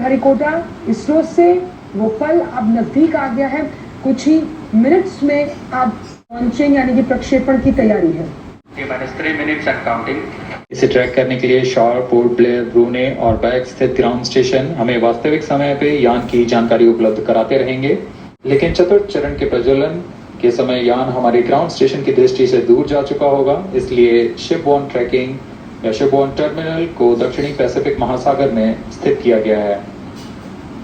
श्रीहरिकोटा इसरो से वो पल अब नजदीक आ गया है। कुछ ही मिनट्स में अब लॉन्चिंग यानी कि प्रक्षेपण की तैयारी है। -3 minutes and counting। इसे ट्रैक करने के लिए शॉर, पोर्ट ब्लेयर, ब्रूने और बैग स्थित ग्राउंड स्टेशन हमें वास्तविक समय पे यान की जानकारी उपलब्ध कराते रहेंगे। लेकिन चतुर्थ चरण के प्रज्वलन के समय यान हमारे ग्राउंड स्टेशन की दृष्टि से दूर जा चुका होगा। इसलिए शिपबोर्न ट्रैकिंग या शिपबोर्न टर्मिनल को दक्षिणी पैसिफिक महासागर में स्थित किया गया है।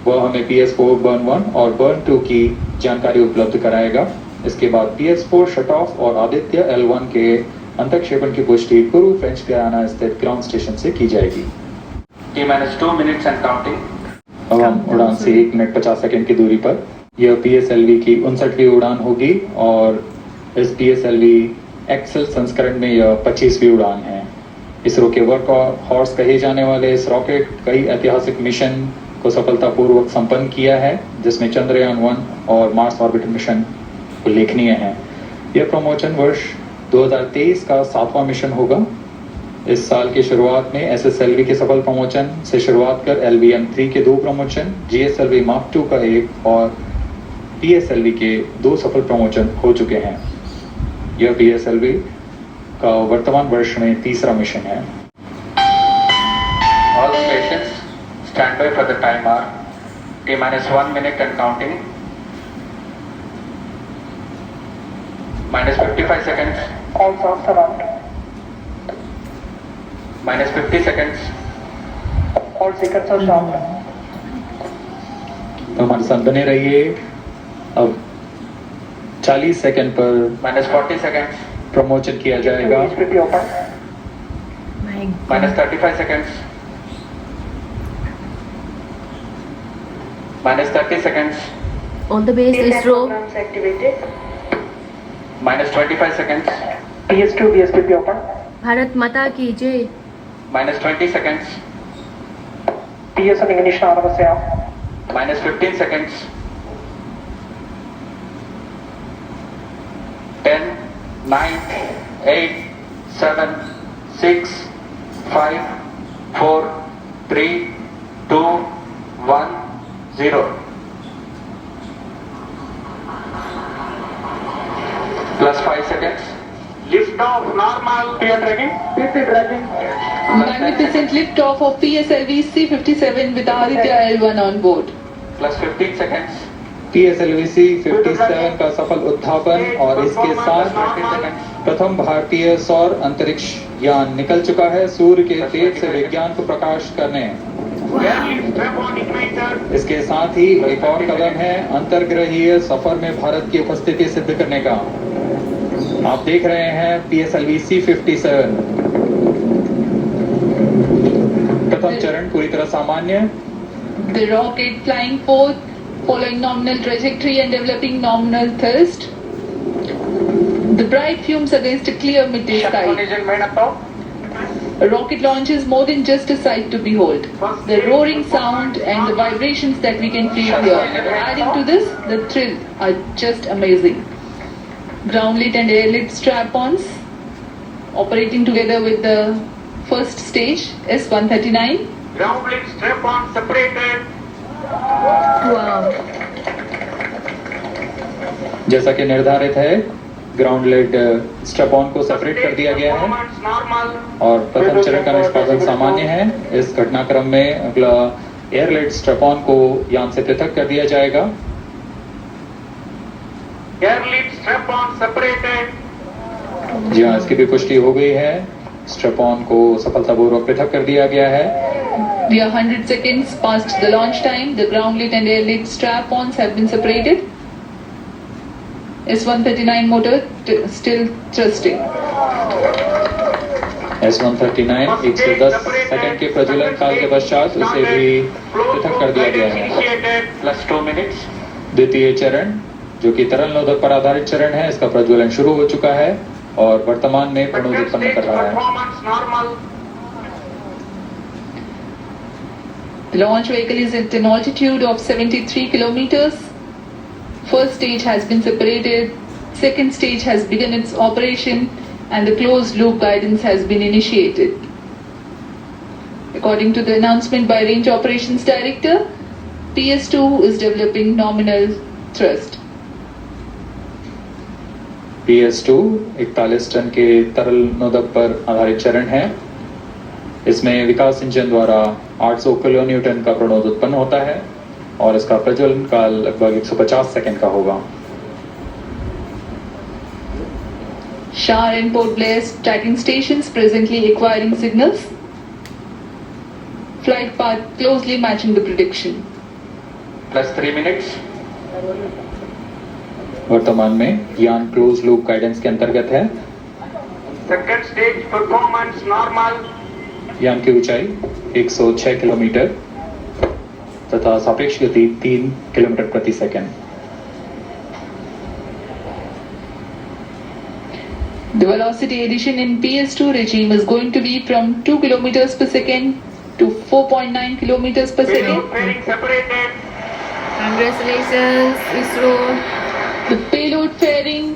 वह हमें PS4 बर्न 1 और बर्न 2 की जानकारी उपलब्ध कराएगा। इसके बाद PS4 शट ऑफ और आदित्य L1 के अंतक्षेपण की पुष्टि कुरु फ्रेंच गयाना स्थित ग्राउंड स्टेशन से की जाएगी। T-2 minutes and counting। अब हम उड़ान से 1 मिनट 50 सेकंड की दूरी पर। यह PSLV की 59वीं उड़ान होगी और इस PSLV एक्सेल संस्करण में यह 25वीं उड़ान है। इसरो के वर्क हॉर्स कहे जाने वाले इस रॉकेट कई ऐतिहासिक मिशन को सफलतापूर्वक संपन्न किया है, जिसमें चंद्रयान 1 और मार्स ऑर्बिटर मिशन उल्लेखनीय है। यह प्रमोशन वर्ष 2023 का 7वां मिशन होगा। इस साल की शुरुआत में SSLV के सफल प्रमोशन से शुरुआत कर LVM-3 के 2 प्रमोशन, GSLV Mark II का 1 और PSLV के 2 सफल प्रमोशन हो चुके हैं। यह PSLV का वर्तमान वर्ष में 3रा मिशन है। All stations stand by for the timer। T-1 minute and counting। -55 seconds। All sounds around। -50 seconds। All seconds are sound। तो हमारे साथ बने रहिए। अब 40 सेकंड पर -40 seconds प्रमोशन किया जाएगा। -35 seconds। -30 seconds। All the base ISRO। -25 seconds। PS2 BSPP open। Bharat माता की जय। -20 seconds। PS1 ignition आरंभ -15 seconds। 10, 9, 8, 7, 6, 5, 4, 3, 2, 1, 0। +5 seconds। Lift off normal। PR tracking। PP tracking। Magnificent lift off of PSLV C-57 with Aditya L1 on board। +15 seconds। PSLV C-57 का सफल उत्थापन और इसके साथ प्रथम भारतीय सौर अंतरिक्ष यान निकल चुका है सूर्य के तेज से विज्ञान को प्रकाश करने। इसके साथ ही एक और कदम है अंतर्ग्रहीय सफर में भारत की उपस्थिति सिद्ध करने का। आप देख रहे हैं PSLV C-57। प्रथम चरण पूरी तरह सामान्य। The rocket flying forth, following nominal trajectory and developing nominal thrust. The bright fumes against a clear midday sky. A rocket launch is more than just a sight to behold. The roaring sound and the vibrations that we can feel here, adding to this, the thrill are just amazing. Ground-lit and air-lit strap-ons operating together with the first stage S-139. Ground-lit strap-on separated। Wow। जैसा कि निर्धारित है, ground lead strap-on को separate कर दिया गया है और प्रथम चरण का निष्पादन सामान्य है। इस घटनाक्रम में अगला एयर लेड स्ट्रैप-ऑन को यान से पृथक कर दिया जाएगा। Air-lead strap-on separated. जी हाँ, इसकी भी पुष्टि हो गई है। स्ट्रैप-ऑन को सफलतापूर्वक पृथक कर दिया गया है। We are 100 seconds past the launch time. The ground-lit and air-lit strap-ons have been separated. S-139 motor still thrusting। S-139 110 second के प्रज्वलन काल के पश्चात उसे भी पृथक कर दिया गया है। +2 मिनट्स। द्वितीय चरण जो कि तरल नोदक पर आधारित चरण है, इसका प्रज्वलन शुरू हो चुका है और वर्तमान में प्रणोद उत्पन्न कर रहा है। The launch vehicle is at an altitude of 73 kilometers. First stage has been separated, second stage has begun its operation, and the closed loop guidance has been initiated. According to the announcement by Range Operations Director, PS2 is developing nominal thrust. PS2 41 ton के तरल नोदक पर आधारित चरण है। इसमें विकास engine द्वारा 800 kilo Newton का प्रणोद उत्पन्न होता है और इसका प्रज्वलन काल लगभग 150 सेकंड का होगा। Shar and Port Blair tracking stations presently acquiring signals. Flight path closely matching the prediction. +3 minutes. वर्तमान में यान क्लोज लूप गाइडेंस के अंतर्गत है। Second stage performance normal. यान की ऊंचाई 106 किलोमीटर तथा सापेक्ष गति 3 किलोमीटर प्रति second. The velocity addition in PS2 regime is going to be from 2 kilometers per second to 4.9 kilometers per second. Payload fairing separated. Congratulations, ISRO. The payload fairing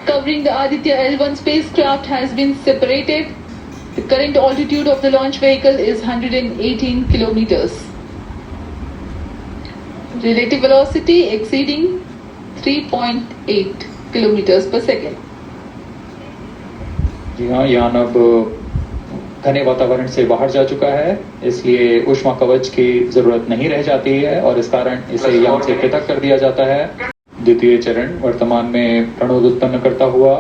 covering the Aditya L1 spacecraft has been separated. The current altitude of the launch vehicle is 118 kilometers. Relative velocity exceeding 3.8 kilometers per second. जी हाँ, यान अब घने वातावरण से बाहर जा चुका है, इसलिए ऊष्मा कवच की जरूरत नहीं रह जाती है और इस कारण इसे यान से पृथक कर दिया जाता है। द्वितीय चरण वर्तमान में प्रणोद उत्पन्न करता हुआ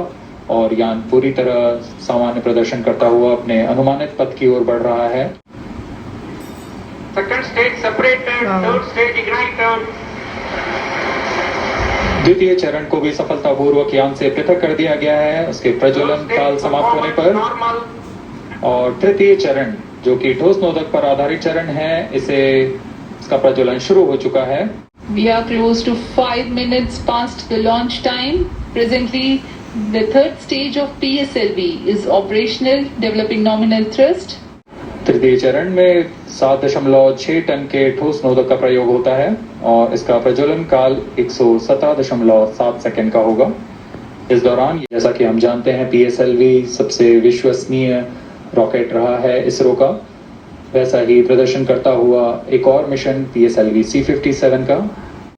और यान पूरी तरह सामान्य प्रदर्शन करता हुआ अपने अनुमानित पथ की ओर बढ़ रहा है। Second stage separated. Third stage ignited. द्वितीय चरण को भी सफलतापूर्वक यान से पृथक कर दिया गया है उसके प्रज्वलन काल समाप्त होने पर। Normal. और तृतीय चरण जो कि ठोस नोदक पर आधारित चरण है, इसका प्रज्वलन शुरू हो चुका है। We are close to 5 minutes past the launch time. Presently, the third stage of PSLV is operational, developing nominal thrust. तृतीय चरण में 7.6 टन के ठोस नोदक का प्रयोग होता है और इसका प्रज्वलन काल 117.7 सेकंड का होगा। इस दौरान जैसा कि हम जानते हैं PSLV सबसे विश्वसनीय रॉकेट रहा है इसरो का, वैसा ही प्रदर्शन करता हुआ एक और मिशन PSLV C57 का,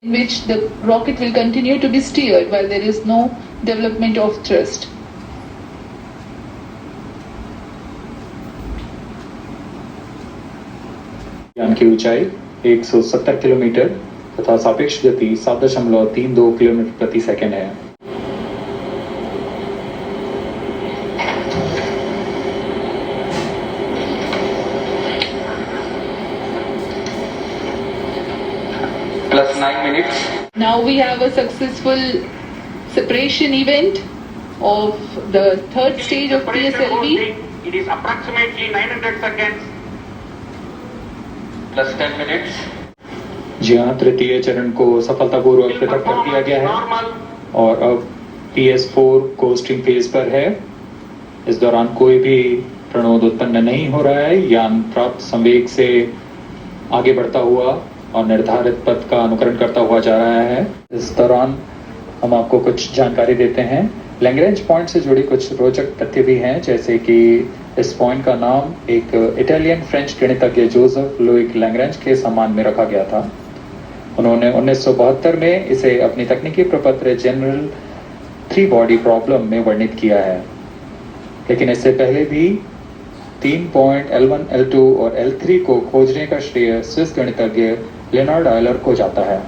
in which the rocket will continue to be steered while there is no development of thrust. यान की ऊंचाई 170 किलोमीटर तथा सापेक्ष गति 7.32 किलोमीटर प्रति सेकंड है। +9 minutes. Now we have a successful separation event of the third stage of PSLV. It is approximately 900 seconds. +10 minutes. जी हाँ, तृतीय चरण को सफलतापूर्वक पृथक कर दिया गया है Normal. और अब PS4 कोस्टिंग फेज पर है। इस दौरान कोई भी प्रणोद उत्पन्न नहीं हो रहा है। यान प्राप्त संवेग से आगे बढ़ता हुआ और निर्धारित पथ का अनुकरण करता हुआ जा रहा है। इस दौरान हम आपको कुछ जानकारी देते हैं। लैग्रेंज पॉइंट से जुड़ी कुछ रोचक तथ्य भी हैं, जैसे कि इस पॉइंट का नाम एक इटालियन फ्रेंच गणितज्ञ जोसेफ लुइक लैग्रेंज के सम्मान में रखा गया था। उन्होंने 1972 में इसे अपनी तकनीकी प्रपत्र जनरल 3 बॉडी प्रॉब्लम में वर्णित किया है, लेकिन इससे पहले भी 3 पॉइंट L1, L2 और L3 को खोजने का श्रेय स्विस गणितज्ञ लेनार्ड आयलर को जाता है।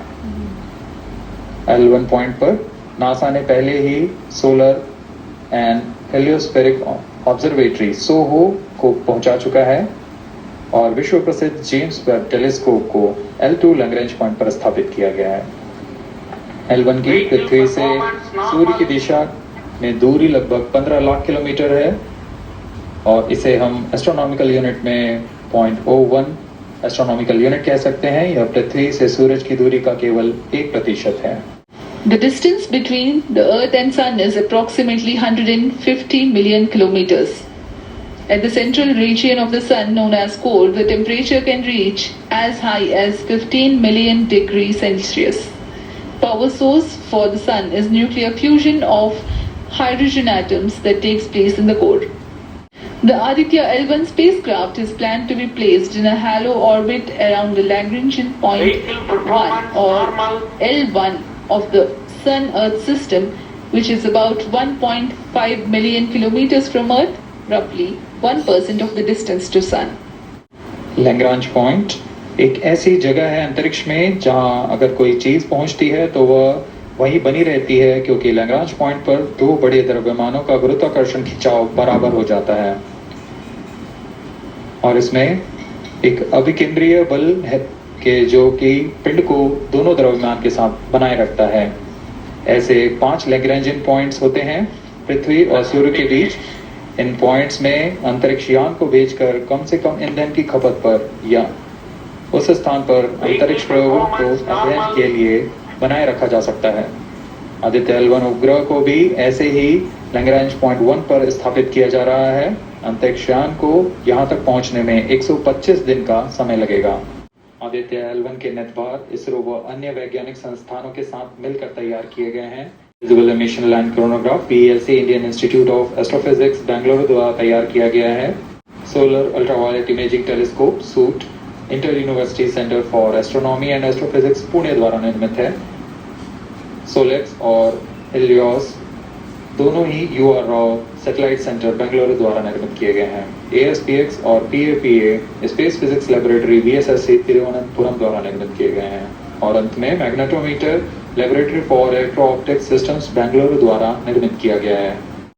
L1 पॉइंट पर नासा ने पहले ही सोलर एंड हेलियोस्फेरिक ऑब्जर्वेटरी सोहो को पहुंचा चुका है और विश्व प्रसिद्ध जेम्स वेब टेलीस्कोप को L2 लैग्रेंज पॉइंट पर स्थापित किया गया है। L1 की पृथ्वी से सूर्य की दिशा में दूरी लगभग 15 लाख किलोमीटर है और इसे हम एस्ट्रोनॉमिकल यूनिट में 0.01 एस्ट्रोनॉमिकल यूनिट कह सकते हैं। यह पृथ्वी से सूरज की दूरी का केवल 1% है। The distance between the Earth and Sun is approximately 150 million kilometers. At the central region of the Sun, known as core, the temperature can reach as high as 15 million degrees Celsius. Power source for the Sun is nuclear fusion of hydrogen atoms that takes place in the core. The Aditya L1 spacecraft is planned to be placed in a halo orbit around the Lagrangian point Vehicle 1 performance or normal. L1 of the Sun-Earth system, which is about 1.5 million kilometers from Earth, roughly 1% of the distance to Sun. Lagrange point एक ऐसी जगह है अंतरिक्ष में जहां अगर कोई चीज पहुंचती है तो वह वहीं बनी रहती है, क्योंकि लैग्रांज पॉइंट पर दो बड़े द्रव्यमानों का गुरुत्वाकर्षण खिंचाव बराबर हो जाता है और इसमें एक अभिकेंद्रीय बल है कि जो कि पिंड को दोनों द्रव्यमान के साथ बनाए रखता है। ऐसे 5 लैग्रांजियन पॉइंट्स होते हैं पृथ्वी और सूर्य के बीच। इन पॉइंट्स में अंतरिक्ष यान को भेजकर कम से कम ईंधन की खपत पर या उस स्थान पर अंतरिक्ष प्रयोगों को अध्ययन के लिए बनाए रखा जा सकता है। आदित्य L1 उपग्रह को भी ऐसे ही लैग्रांज पॉइंट 1 पर स्थापित किया जा रहा है। अंतरिक्ष यान को यहां तक पहुंचने में 125 दिन का समय लगेगा। आदित्य L1 के नेतभार इसरो व अन्य वैज्ञानिक संस्थानों के साथ मिलकर तैयार किए गए हैं। Visible emission line chronograph PELC Indian institute of astrophysics Bengaluru द्वारा तैयार किया गया है। Solar ultraviolet imaging telescope suit inter university centre for astronomy and astrophysics Pune द्वारा निर्मित है। सोलेक्स और हेलियोस दोनों ही UR Rao satellite centre Bengaluru द्वारा निर्मित किए गए हैं। ASPX और PAPA space physics laboratory VSSC Thiruvananthapuram द्वारा निर्मित किए गए हैं। और अंत में magnetometer laboratory for electro optics systems Bengaluru द्वारा निर्मित किया गया है।